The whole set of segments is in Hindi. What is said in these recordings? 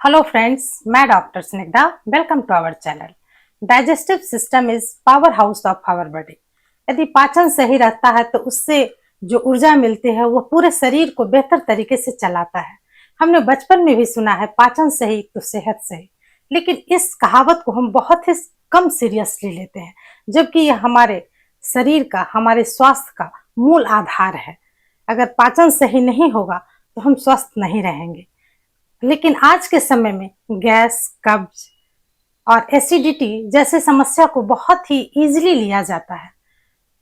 हेलो फ्रेंड्स, मैं doctor Snigdha. Welcome to our channel. Digestive system is powerhouse of our body. यदि पाचन सही रहता है तो उससे जो ऊर्जा मिलती है वो पूरे शरीर को बेहतर तरीके से चलाता है। हमने बचपन में भी सुना है पाचन सही तो सेहत सही, लेकिन इस कहावत को हम बहुत ही कम सीरियसली लेते हैं, जबकि यह हमारे शरीर का, हमारे स्वास्थ्य का मूल आधार है। अगर पाचन सही नहीं होगा तो हम स्वस्थ नहीं रहेंगे। लेकिन आज के समय में गैस, कब्ज और एसिडिटी जैसे समस्या को बहुत ही इजीली लिया जाता है।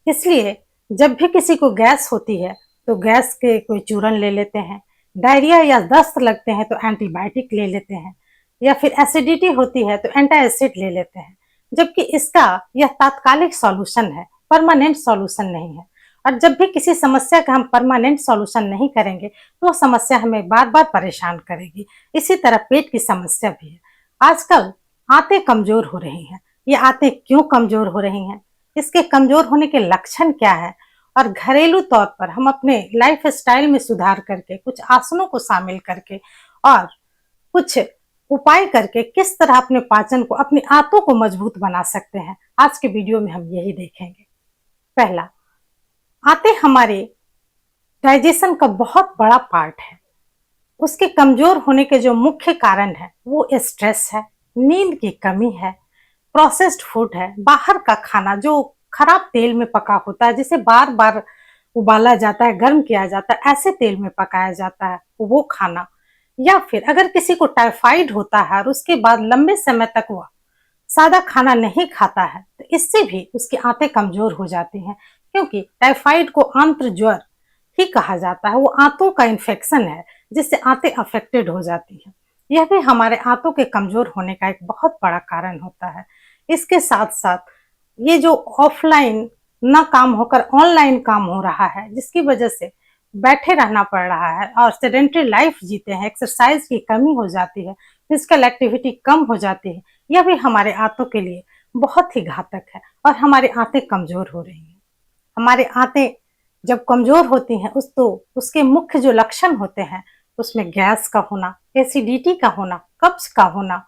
इसलिए जब भी किसी को गैस होती है तो गैस के कोई चूरन ले लेते हैं, डायरिया या दस्त लगते हैं तो एंटीबायोटिक ले लेते हैं, या फिर एसिडिटी होती है तो एंटासिड ले लेते हैं। जबकि इसका यह तात्कालिक सॉल्यूशन है, परमानेंट सॉल्यूशन नहीं है। और जब भी किसी समस्या का हम परमानेंट सॉल्यूशन नहीं करेंगे तो वो समस्या हमें बार बार परेशान करेगी। इसी तरह पेट की समस्या भी है। आजकल आंतें कमजोर हो रही हैं। ये आंतें क्यों कमजोर हो रही हैं, इसके कमजोर होने के लक्षण क्या है, और घरेलू तौर पर हम अपने लाइफ स्टाइल में सुधार करके, कुछ आसनों को शामिल करके और कुछ उपाय करके किस तरह अपने पाचन को, अपनी आंतों को मजबूत बना सकते हैं, आज के वीडियो में हम यही देखेंगे। पहला, आंतें हमारे डाइजेशन का बहुत बड़ा पार्ट है। उसके कमजोर होने के जो मुख्य कारण है वो स्ट्रेस है, नींद की कमी है, प्रोसेस्ड फूड है, बाहर का खाना जो खराब तेल में पका होता है, जिसे बार बार उबाला जाता है, गर्म किया जाता है, ऐसे तेल में पकाया जाता है वो खाना, या फिर अगर किसी को टाइफाइड होता है और उसके बाद लंबे समय तक वह सादा खाना नहीं खाता है तो इससे भी उसकी आंतें कमजोर हो जाती हैं। क्योंकि टाइफाइड को आंत्र ज्वर ही कहा जाता है, वो आंतों का इन्फेक्शन है जिससे आंतें अफेक्टेड हो जाती हैं। यह भी हमारे आंतों के कमजोर होने का एक बहुत बड़ा कारण होता है। इसके साथ साथ ये जो ऑफलाइन ना काम होकर ऑनलाइन काम हो रहा है, जिसकी वजह से बैठे रहना पड़ रहा है और सेडेंटरी लाइफ जीते हैं, एक्सरसाइज की कमी हो जाती है, फिजिकल एक्टिविटी कम हो जाती है, यह भी हमारे आंतों के लिए बहुत ही घातक है और हमारी आंतें कमजोर हो रही हैं। हमारे आंतें जब कमजोर होती हैं उसके मुख्य जो लक्षण होते हैं उसमें गैस का होना, एसिडिटी का होना, कब्ज का होना,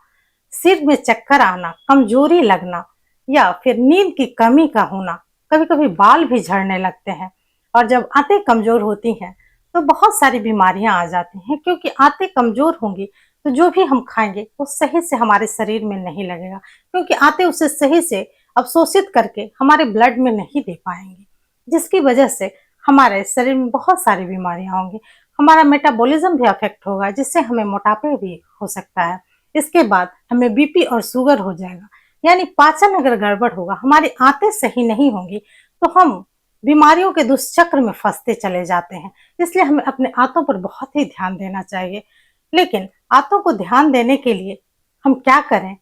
सिर में चक्कर आना, कमजोरी लगना, या फिर नींद की कमी का होना, कभी कभी बाल भी झड़ने लगते हैं। और जब आंतें कमजोर होती हैं तो बहुत सारी बीमारियां आ जाती हैं, क्योंकि आंतें कमजोर होंगी तो जो भी हम खाएंगे वो सही से हमारे शरीर में नहीं लगेगा, क्योंकि आंतें उसे सही से अवशोषित करके हमारे ब्लड में नहीं दे पाएंगे, जिसकी वजह से हमारे शरीर में बहुत सारी बीमारियां होंगी। हमारा मेटाबॉलिज्म भी अफेक्ट होगा, जिससे हमें मोटापे भी हो सकता है। इसके बाद हमें बीपी और शुगर हो जाएगा। यानी पाचन अगर गड़बड़ होगा, हमारी आंतें सही नहीं होंगी तो हम बीमारियों के दुष्चक्र में फंसते चले जाते हैं। इसलिए हमें अपने आंतों पर बहुत ही ध्यान देना चाहिए। लेकिन आंतों को ध्यान देने के लिए हम क्या करें,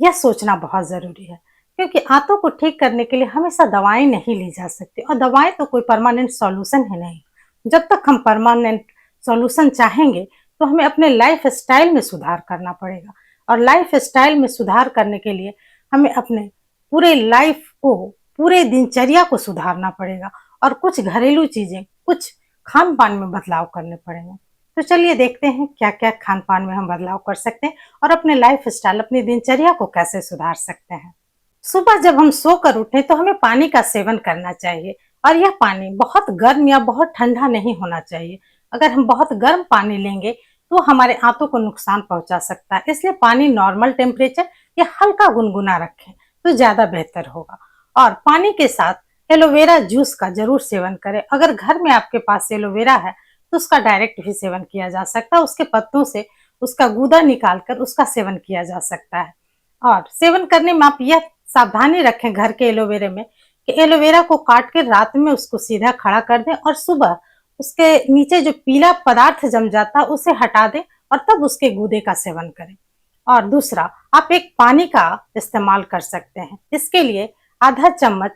यह सोचना बहुत जरूरी है, क्योंकि आंतों को ठीक करने के लिए हमेशा दवाएं नहीं ली जा सकती, और दवाएं तो कोई परमानेंट सॉल्यूशन है नहीं। जब तक हम परमानेंट सॉल्यूशन चाहेंगे तो हमें अपने लाइफ स्टाइल में सुधार करना पड़ेगा, और लाइफ स्टाइल में सुधार करने के लिए हमें अपने पूरे लाइफ को, पूरे दिनचर्या को सुधारना पड़ेगा, और कुछ घरेलू चीजें, कुछ खान पान में बदलाव करने पड़ेंगे। तो चलिए देखते हैं क्या क्या खान पान में हम बदलाव कर सकते हैं और अपने लाइफ स्टाइल, अपनी दिनचर्या को कैसे सुधार सकते हैं। सुबह जब हम सोकर उठें तो हमें पानी का सेवन करना चाहिए, और यह पानी बहुत गर्म या बहुत ठंडा नहीं होना चाहिए। अगर हम बहुत गर्म पानी लेंगे तो हमारे आंतों को नुकसान पहुंचा सकता है। इसलिए पानी नॉर्मल टेम्परेचर या हल्का गुनगुना रखें तो ज्यादा बेहतर होगा। और पानी के साथ एलोवेरा जूस का जरूर सेवन करें। अगर घर में आपके पास एलोवेरा है तो उसका डायरेक्ट भी सेवन किया जा सकता है। उसके पत्तों से उसका गूदा निकालकर उसका सेवन किया जा सकता है। और सेवन करने में आप यह सावधानी रखें घर के एलोवेरा में कि एलोवेरा को काट के रात में उसको सीधा खड़ा कर दें, और सुबह उसके नीचे जो पीला पदार्थ जम जाता है उसे हटा दें, और तब उसके गूदे का सेवन करें। और दूसरा, आप एक पानी का इस्तेमाल कर सकते हैं। इसके लिए आधा चम्मच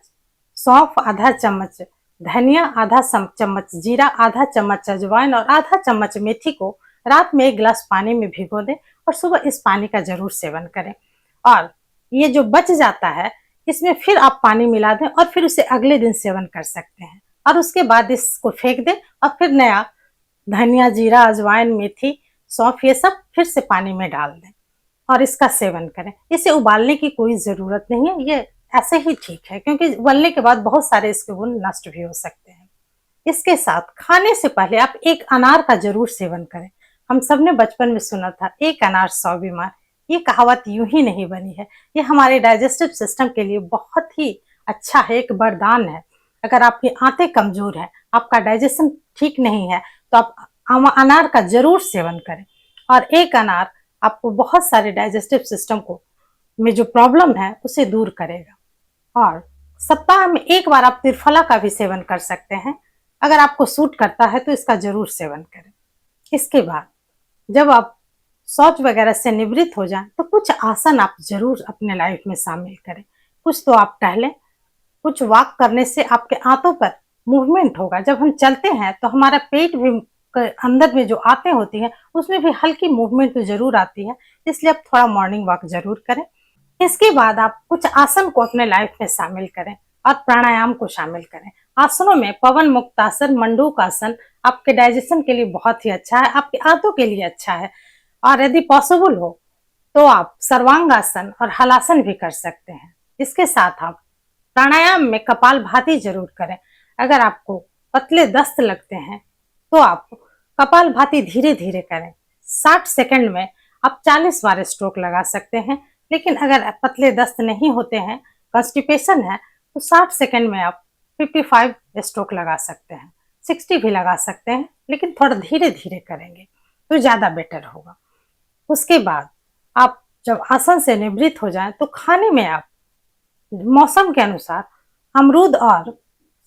सौंफ, आधा चम्मच धनिया, आधा चम्मच जीरा, आधा चम्मच अजवाइन और आधा चम्मच मेथी को रात में एक गिलास पानी में भिगो दें, और सुबह इस पानी का जरूर सेवन करें। और ये जो बच जाता है इसमें फिर आप पानी मिला दें और फिर उसे अगले दिन सेवन कर सकते हैं। और उसके बाद इसको फेंक दें और फिर नया धनिया, जीरा, अजवाइन, मेथी सौंफ ये सब फिर से पानी में डाल दें और इसका सेवन करें। इसे उबालने की कोई ज़रूरत नहीं है, ये ऐसे ही ठीक है, क्योंकि उबलने के बाद बहुत सारे इसके गुण नष्ट भी हो सकते हैं। इसके साथ खाने से पहले आप एक अनार का ज़रूर सेवन करें। हम सबने बचपन में सुना था, एक अनार 100 बीमार। ये कहावत यूं ही नहीं बनी है, ये हमारे डाइजेस्टिव सिस्टम के लिए बहुत ही अच्छा है, एक वरदान है। अगर आपकी आंतें कमज़ोर हैं, आपका डाइजेशन ठीक नहीं है, तो आप अनार का ज़रूर सेवन करें। और एक अनार आपको बहुत सारे डाइजेस्टिव सिस्टम को में जो प्रॉब्लम है उसे दूर करेगा। और सप्ताह में एक बार आप त्रिफला का भी सेवन कर सकते हैं। अगर आपको सूट करता है तो इसका जरूर सेवन करें। इसके बाद जब आप शौच वगैरह से निवृत्त हो जाएं तो कुछ आसन आप जरूर अपने लाइफ में शामिल करें। कुछ तो आप टहलें, कुछ वॉक करने से आपके आंतों पर मूवमेंट होगा। जब हम चलते हैं तो हमारा पेट भी अंदर में जो आंतें होती हैं उसमें भी हल्की मूवमेंट तो जरूर आती है, इसलिए आप थोड़ा मॉर्निंग वॉक जरूर करें। इसके बाद आप कुछ आसन को अपने लाइफ में शामिल करें और प्राणायाम को शामिल करें। आसनों में पवन मुक्तासन, मंडूक आसन आपके डाइजेशन के लिए बहुत ही अच्छा है, आपके आंतों के लिए अच्छा है। और यदि पॉसिबल हो तो आप सर्वांगासन और हलासन भी कर सकते हैं। इसके साथ आप प्राणायाम में कपालभाति जरूर करें। अगर आपको पतले दस्त लगते हैं तो आप कपालभाति धीरे धीरे करें। 60 सेकंड में आप 40 बार स्ट्रोक लगा सकते हैं। लेकिन अगर पतले दस्त नहीं होते हैं, कॉन्स्टिपेशन है, तो 60 सेकंड में आप 55 स्ट्रोक लगा सकते हैं, 60 भी लगा सकते हैं, लेकिन थोड़ा धीरे धीरे करेंगे तो ज़्यादा बेटर होगा। उसके बाद आप जब आसन से निवृत्त हो जाएं तो खाने में आप मौसम के अनुसार अमरूद और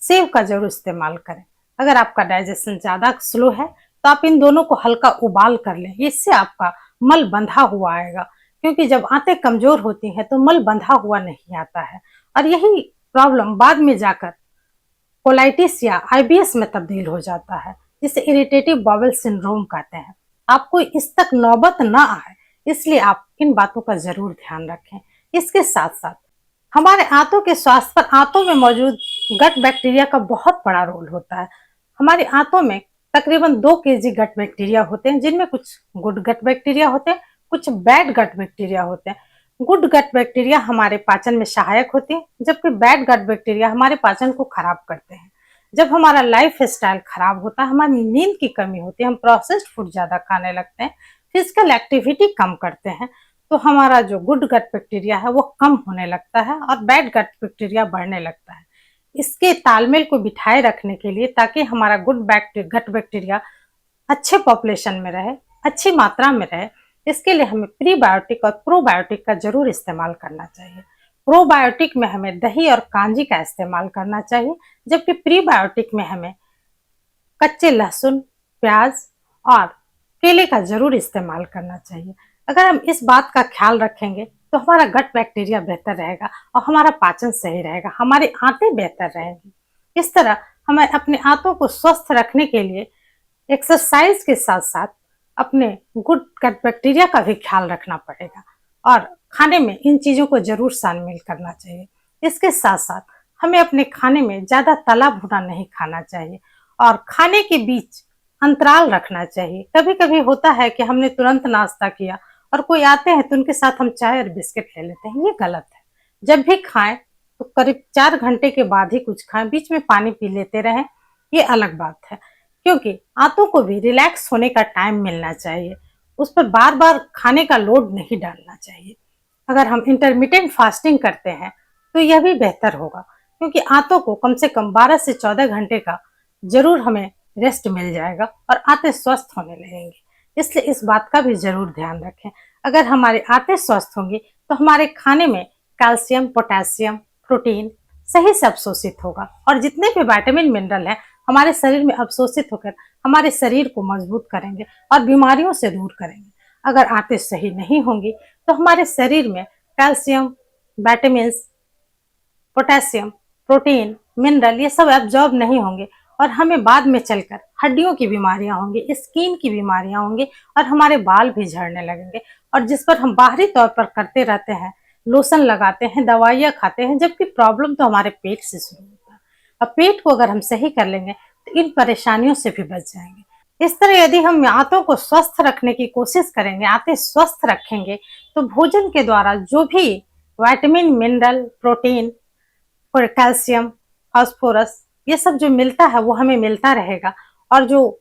सेब का जरूर इस्तेमाल करें। अगर आपका डाइजेशन ज़्यादा स्लो है तो आप इन दोनों को हल्का उबाल कर लें, इससे आपका मल बंधा हुआ आएगा, क्योंकि जब आंतें कमजोर होती हैं तो मल बंधा हुआ नहीं आता है और यही प्रॉब्लम बाद में जाकर कोलाइटिस या आईबीएस में तब्दील हो जाता है, जिसे इरिटेटिव बाउल सिंड्रोम कहते हैं। आपको इस तक नौबत ना आए, इसलिए आप इन बातों का जरूर ध्यान रखें। इसके साथ साथ हमारे आंतों के स्वास्थ्य पर आंतों में मौजूद गट बैक्टीरिया का बहुत बड़ा रोल होता है। हमारे आंतों में तकरीबन 2 केजी गट बैक्टीरिया होते हैं, जिनमें कुछ गुड गट बैक्टीरिया होते हैं, कुछ बैड गट बैक्टीरिया होते हैं। गुड गट बैक्टीरिया हमारे पाचन में सहायक होते हैं, जबकि बैड गट बैक्टीरिया हमारे पाचन को खराब करते हैं। जब हमारा लाइफ स्टाइल खराब होता है, हमारी नींद की कमी होती है, हम प्रोसेस्ड फूड ज्यादा खाने लगते हैं, फिजिकल एक्टिविटी कम करते हैं, तो हमारा जो गुड गट बैक्टीरिया है वो कम होने लगता है और बैड गट बैक्टीरिया बढ़ने लगता है। इसके तालमेल को बिठाए रखने के लिए, ताकि हमारा गुड गट बैक्टीरिया अच्छे पॉपुलेशन में रहे, अच्छी मात्रा में रहे, इसके लिए हमें प्रीबायोटिक और प्रोबायोटिक का जरूर इस्तेमाल करना चाहिए। प्रोबायोटिक में हमें दही और कांजी का इस्तेमाल करना चाहिए, जबकि प्रीबायोटिक में हमें कच्चे लहसुन, प्याज और केले का जरूर इस्तेमाल करना चाहिए। अगर हम इस बात का ख्याल रखेंगे तो हमारा गट बैक्टीरिया बेहतर रहेगा और हमारा पाचन सही रहेगा, हमारी आंतें बेहतर रहेंगी। इस तरह हमें अपने आंतों को स्वस्थ रखने के लिए एक्सरसाइज के साथ साथ अपने गुड गट बैक्टीरिया का भी ख्याल रखना पड़ेगा और खाने में इन चीज़ों को जरूर शामिल करना चाहिए। इसके साथ साथ हमें अपने खाने में ज़्यादा तला भुना नहीं खाना चाहिए और खाने के बीच अंतराल रखना चाहिए। कभी कभी होता है कि हमने तुरंत नाश्ता किया और कोई आते हैं तो उनके साथ हम चाय और बिस्किट ले लेते हैं, ये गलत है। जब भी खाएं तो करीब 4 घंटे के बाद ही कुछ खाएं, बीच में पानी पी लेते रहें, ये अलग बात है, क्योंकि आंतों को भी रिलैक्स होने का टाइम मिलना चाहिए, उस पर बार बार खाने का लोड नहीं डालना चाहिए। अगर हम इंटरमिटेंट फास्टिंग करते हैं तो यह भी बेहतर होगा, क्योंकि आंतों को कम से कम 12 से 14 घंटे का जरूर हमें रेस्ट मिल जाएगा और आंतें स्वस्थ होने लगेंगी। इसलिए इस बात का भी जरूर ध्यान रखें। अगर हमारी आंतें स्वस्थ होंगी तो हमारे खाने में कैल्शियम, पोटेशियम, प्रोटीन सही से अवशोषित होगा और जितने भी विटामिन मिनरल हैं हमारे शरीर में अवशोषित होकर हमारे शरीर को मजबूत करेंगे और बीमारियों से दूर करेंगे। अगर आंतें सही नहीं होंगी तो हमारे शरीर में calcium, vitamin, potassium, protein, mineral ये सब एब्जॉर्ब नहीं होंगे और हमें बाद में चलकर हड्डियों की बीमारियां होंगी, स्किन की बीमारियां होंगी और हमारे बाल भी झड़ने लगेंगे। और जिस पर हम बाहरी तौर पर करते रहते हैं, लोशन लगाते हैं, दवाइयाँ खाते हैं, जबकि प्रॉब्लम तो हमारे पेट से शुरू होता है। अब पेट को अगर हम सही कर लेंगे तो इन परेशानियों से भी बच जाएंगे। इस तरह यदि हम आंतों को स्वस्थ रखने की कोशिश करेंगे, आंतें स्वस्थ रखेंगे, तो भोजन के द्वारा जो भी विटामिन, मिनरल, प्रोटीन और कैल्शियम, फास्फोरस ये सब जो मिलता है वो हमें मिलता रहेगा, और जो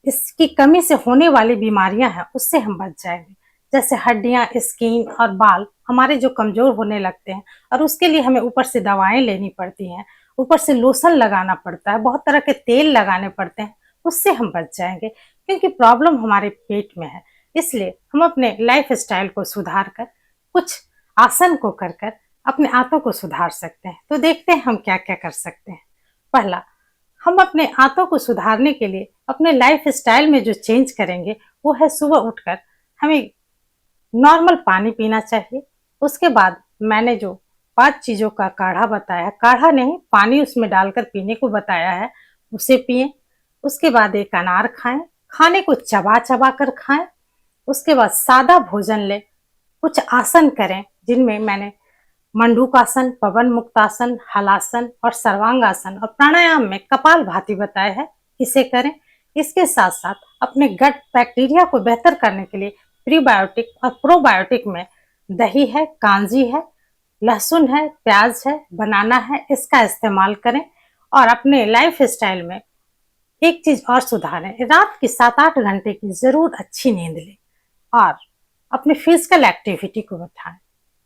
इसकी कमी से होने वाली बीमारियां हैं उससे हम बच जाएंगे। जैसे हड्डियां, स्किन और बाल हमारे जो कमजोर होने लगते हैं, और उसके लिए हमें ऊपर से दवाएं लेनी पड़ती हैं, ऊपर से लोशन लगाना पड़ता है, बहुत तरह के तेल लगाने पड़ते हैं, उससे हम बच जाएंगे, क्योंकि प्रॉब्लम हमारे पेट में है। इसलिए हम अपने लाइफ स्टाइल को सुधार कर, कुछ आसन को कर कर अपने आंतों को सुधार सकते हैं। तो देखते हैं हम क्या क्या कर सकते हैं। पहला, हम अपने आंतों को सुधारने के लिए अपने लाइफ स्टाइल में जो चेंज करेंगे वो है सुबह उठकर हमें नॉर्मल पानी पीना चाहिए। उसके बाद मैंने जो 5 चीज़ों का काढ़ा बताया, काढ़ा नहीं पानी उसमें डालकर पीने को बताया है, उसे पिएं। उसके बाद एक अनार खाएं, खाने को चबा चबा कर खाएं। उसके बाद सादा भोजन लें, कुछ आसन करें जिनमें मैंने मंडूकासन, पवन मुक्तासन, हलासन और सर्वांगासन और प्राणायाम में कपाल भाती बताया है, इसे करें। इसके साथ साथ अपने गट बैक्टीरिया को बेहतर करने के लिए प्रीबायोटिक और प्रोबायोटिक में दही है, कांजी है, लहसुन है, प्याज है, बनाना है, इसका इस्तेमाल करें। और अपने लाइफ स्टाइल में एक चीज और सुधारें, रात की 7-8 घंटे की जरूर अच्छी नींद लें, और अपनी फिजिकल एक्टिविटी को बढ़ाएं।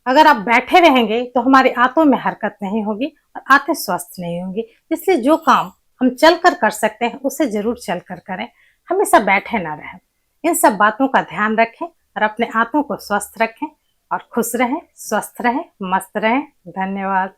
अगर आप बैठे रहेंगे तो हमारी आंतों में हरकत नहीं होगी और आंतें स्वस्थ नहीं होंगी। इसलिए जो काम हम चलकर कर सकते हैं उसे जरूर चलकर करें, हमेशा बैठे ना रहें। इन सब बातों का ध्यान रखें और अपने आंतों को स्वस्थ रखें, और खुश रहें, स्वस्थ रहें, मस्त रहें। धन्यवाद।